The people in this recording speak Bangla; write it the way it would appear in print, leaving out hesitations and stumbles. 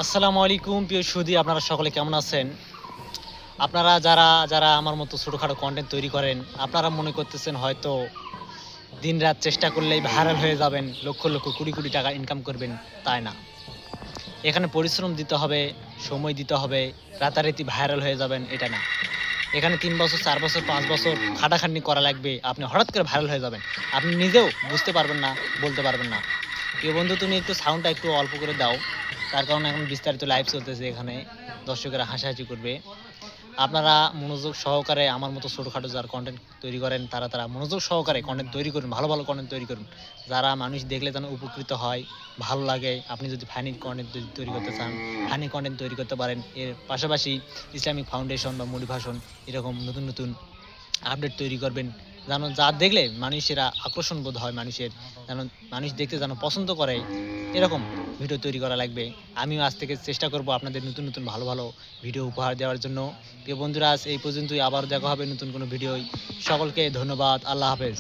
আসসালামু আলাইকুম প্রিয় সুধী, আপনারা সকলে কেমন আছেন? আপনারা যারা যারা আমার মতো ছোটোখাটো কন্টেন্ট তৈরি করেন, আপনারা মনে করতেছেন হয়তো দিনরাত চেষ্টা করলেই ভাইরাল হয়ে যাবেন, লক্ষ লক্ষ কোটি কোটি টাকা ইনকাম করবেন। তাই না, এখানে পরিশ্রম দিতে হবে, সময় দিতে হবে। রাতারাতি ভাইরাল হয়ে যাবেন এটা না। এখানে 3 বছর 4 বছর 5 বছর খাটাখাটনি করা লাগবে। আপনি হঠাৎ করে ভাইরাল হয়ে যাবেন, আপনি নিজেও বুঝতে পারবেন না, বলতে পারবেন না। প্রিয় বন্ধু, তুমি একটু সাউন্ডটা একটু অল্প করে দাও। তার কারণে এখন বিস্তারিত লাইভ চলতেছে, এখানে দর্শকেরা হাসাহাসি করবে। আপনারা মনোযোগ সহকারে আমার মতো ছোটোখাটো যারা কন্টেন্ট তৈরি করেন, তারা মনোযোগ সহকারে কন্টেন্ট তৈরি করুন, ভালো ভালো কন্টেন্ট তৈরি করুন, যারা মানুষ দেখলে যেন উপকৃত হয়, ভালো লাগে। আপনি যদি ফানি কন্টেন্ট তৈরি করতে চান, ফানি কন্টেন্ট তৈরি করতে পারেন। এর পাশাপাশি ইসলামিক ফাউন্ডেশন বা মোটিভেশন এরকম নতুন নতুন আপডেট তৈরি করবেন, যেন যা দেখলে মানুষেরা আকর্ষণ বোধ হয়, মানুষের যেন মানুষ দেখতে যেন পছন্দ করে, এরকম ভিডিও তৈরি করা লাগবে। আমিও আজ থেকে চেষ্টা করব আপনাদের নতুন নতুন ভালো ভালো ভিডিও উপহার দেওয়ার জন্য। প্রিয় বন্ধুরা, আজ এই পর্যন্তই, আবার দেখা হবে নতুন কোনো ভিডিওয়। সকলকে ধন্যবাদ, আল্লাহ হাফেজ।